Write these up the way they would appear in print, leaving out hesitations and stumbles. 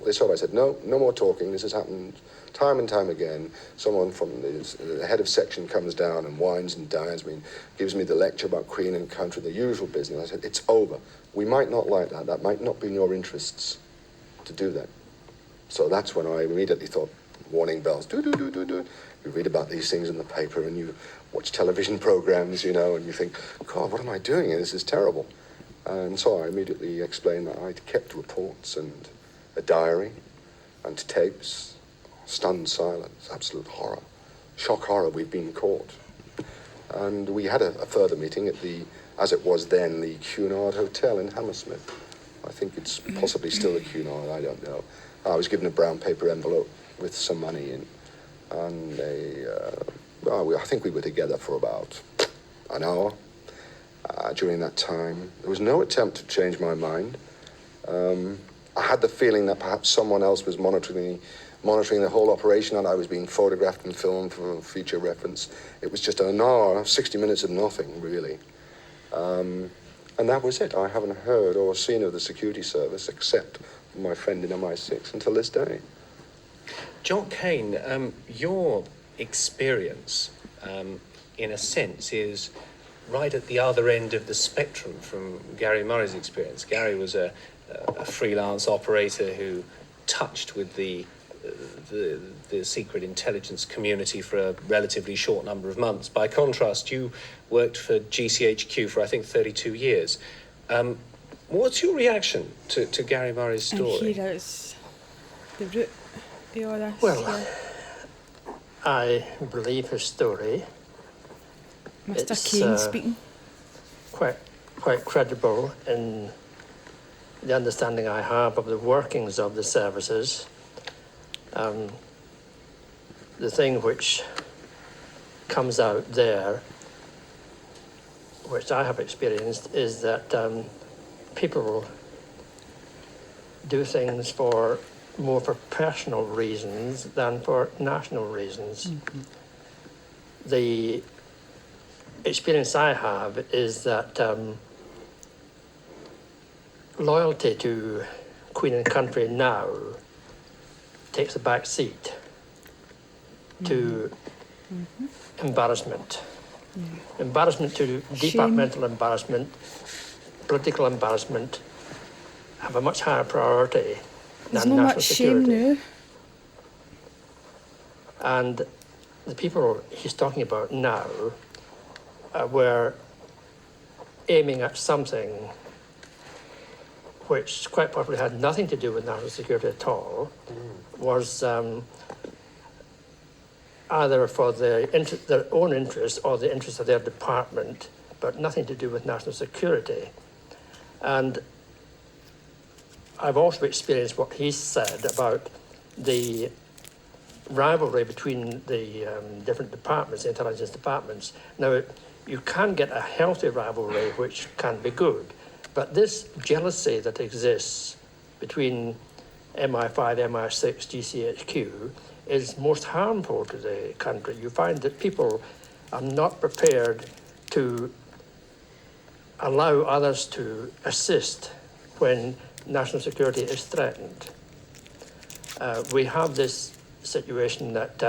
this up. I said, no more talking. This has happened time and time again. Someone from the head of section comes down and whines and dines me, gives me the lecture about Queen and country, the usual business. I said, it's over. We might not like that. That might not be in your interests to do that. So that's when I immediately thought, warning bells, do. You read about these things in the paper and you watch television programs, you know, and you think, God, what am I doing here? This is terrible. And so I immediately explained that I'd kept reports and a diary and tapes. Stunned silence, absolute horror. Shock horror, we've been caught. And we had a further meeting at the, as it was then, the Cunard Hotel in Hammersmith. I think it's possibly still the Cunard, I don't know. I was given a brown paper envelope with some money in. And I think we were together for about an hour during that time. There was no attempt to change my mind. I had the feeling that perhaps someone else was monitoring the whole operation, and I was being photographed and filmed for future reference. It was just an hour, 60 minutes of nothing, really. And that was it. I haven't heard or seen of the security service except my friend in MI6 until this day. John Cain, your experience, in a sense, is right at the other end of the spectrum from Gary Murray's experience. Gary was a freelance operator who touched with the secret intelligence community for a relatively short number of months. By contrast, you worked for GCHQ for, I think, 32 years. What's your reaction to Gary Murray's story? And here is the root of all this. Well, I believe his story. Mr. It's, Cain speaking. Quite credible in the understanding I have of the workings of the services. The thing which comes out there, which I have experienced, is that people do things more for personal reasons than for national reasons. Mm-hmm. The experience I have is that loyalty to Queen and country now takes a back seat to embarrassment. Yeah. Embarrassment to departmental embarrassment, political embarrassment have a much higher priority than national security. There's not much shame now. And the people he's talking about now were aiming at something which quite possibly had nothing to do with national security at all, was either for their own interest or the interest of their department, but nothing to do with national security. And I've also experienced what he said about the rivalry between the different departments, the intelligence departments. Now, you can get a healthy rivalry which can be good, but this jealousy that exists between MI5, MI6, GCHQ is most harmful to the country. You find that people are not prepared to allow others to assist when national security is threatened. We have this situation that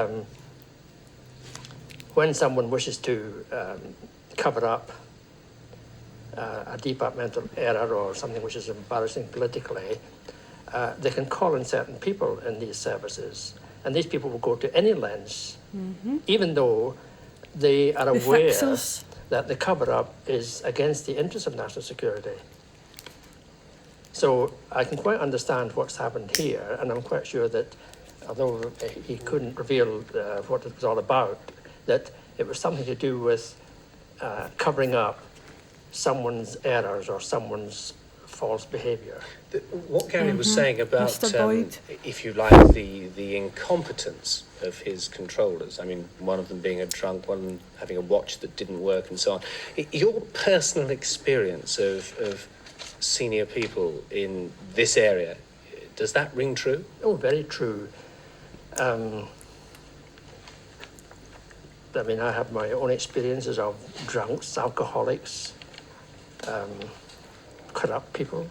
when someone wishes to cover up a departmental error or something which is embarrassing politically, they can call in certain people in these services, and these people will go to any lengths, even though they are aware that the cover-up is against the interests of national security. So I can quite understand what's happened here, and I'm quite sure that, although he couldn't reveal what it was all about, that it was something to do with covering up someone's errors or someone's false behaviour. What Gary was saying about, if you like, the incompetence of his controllers, I mean, one of them being a drunk, one having a watch that didn't work and so on. Your personal experience of senior people in this area, does that ring true? Oh, very true. I mean, I have my own experiences of drunks, alcoholics, corrupt people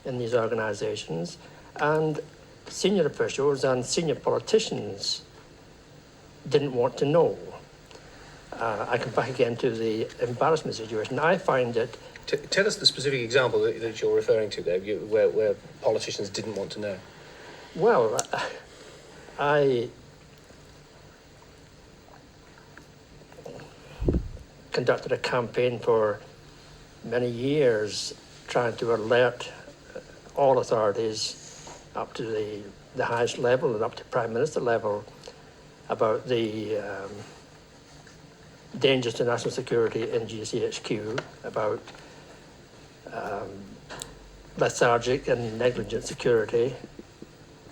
in these organizations, and senior officials and senior politicians didn't want to know. I come back again to the embarrassment situation. I find it. Tell us the specific example that you're referring to there, where politicians didn't want to know. Well, I conducted a campaign for many years trying to alert all authorities up to the highest level and up to Prime Minister level about the dangers to national security in GCHQ, about lethargic and negligent security,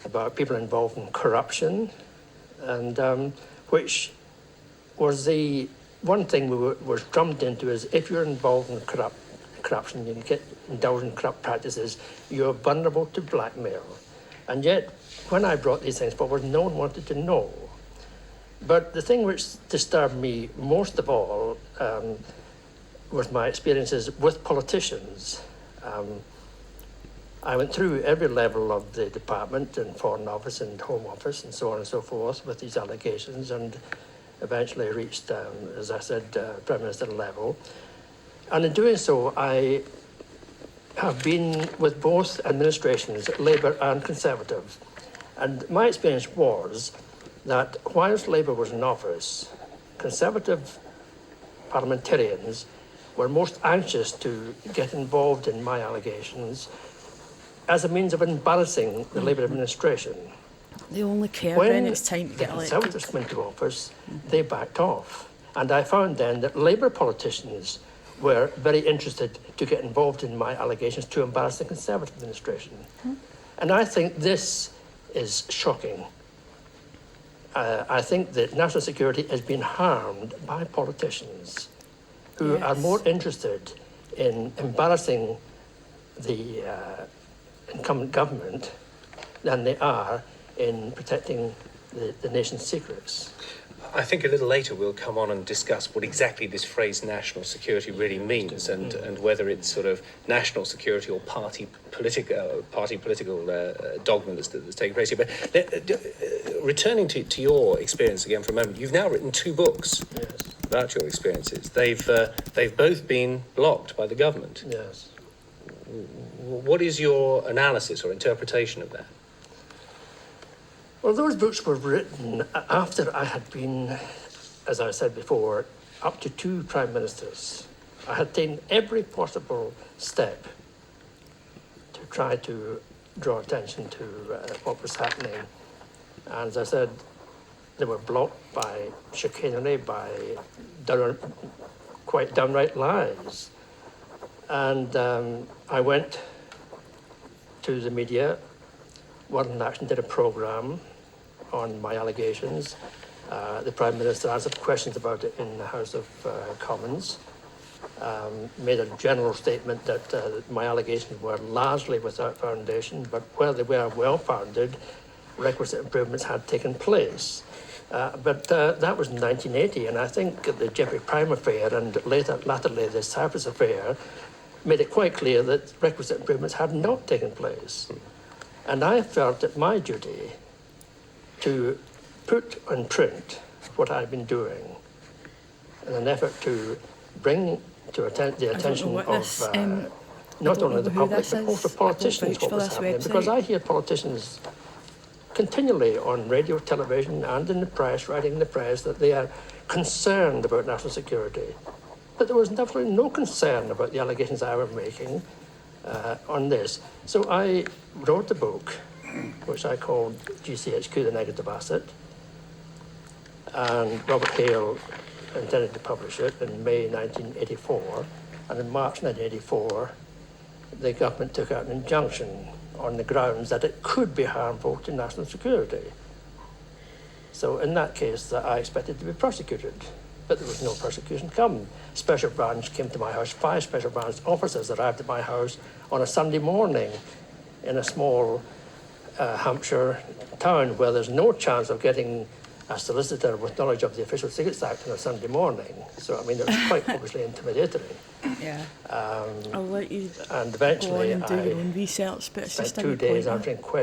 about people involved in corruption, and which was the one thing was drummed into is if you're involved in corruption, you get indulged in corrupt practices, you're vulnerable to blackmail. And yet, when I brought these things forward, no one wanted to know. But the thing which disturbed me most of all was my experiences with politicians. I went through every level of the department and Foreign Office and Home Office and so on and so forth with these allegations, and eventually reached, as I said, Prime Minister level. And in doing so, I have been with both administrations, Labour and Conservative. And my experience was that whilst Labour was in office, Conservative parliamentarians were most anxious to get involved in my allegations as a means of embarrassing the Labour administration. They only care When when it's time to the get elected. Conservatives went to office, they backed off. And I found then that Labour politicians were very interested to get involved in my allegations to embarrass the Conservative administration. And I think this is shocking. I think that national security has been harmed by politicians who are more interested in embarrassing the incumbent government than they are in protecting the nation's secrets. I think a little later we'll come on and discuss what exactly this phrase national security really means, and whether it's sort of national security or party political dogma that's taking place here. But returning to your experience again for a moment, you've now written 2 books about your experiences. They've both been blocked by the government. Yes. What is your analysis or interpretation of that? Well, those books were written after I had been, as I said before, up to 2 prime ministers. I had taken every possible step to try to draw attention to what was happening. And as I said, they were blocked by chicanery, by quite downright lies. And I went to the media. World in Action did a programme on my allegations. The Prime Minister answered questions about it in the House of Commons, made a general statement that my allegations were largely without foundation, but where they were well-founded, requisite improvements had taken place. But that was in 1980, and I think the Jeffrey Prime affair and latterly the Cyprus affair made it quite clear that requisite improvements had not taken place. And I felt it my duty to put on print what I'd been doing in an effort to bring to the attention of not only the public but also politicians what was happening. Because I hear politicians continually on radio, television and in the press, writing in the press, that they are concerned about national security. But there was definitely no concern about the allegations I was making on this. So I wrote a book, which I called GCHQ, The Negative Asset, and Robert Hale intended to publish it in May 1984, and in March 1984, the government took out an injunction on the grounds that it could be harmful to national security. So in that case, I expected to be prosecuted, but there was no prosecution come. Special branch came to my house. 5 special branch officers arrived at my house on a Sunday morning in a small Hampshire town where there's no chance of getting a solicitor with knowledge of the Official Secrets Act on a Sunday morning. So, I mean, it was quite obviously intimidatory. Yeah. I'll let you And go on eventually and do your I own research, but it's spent just a 2 wee days pointer. answering questions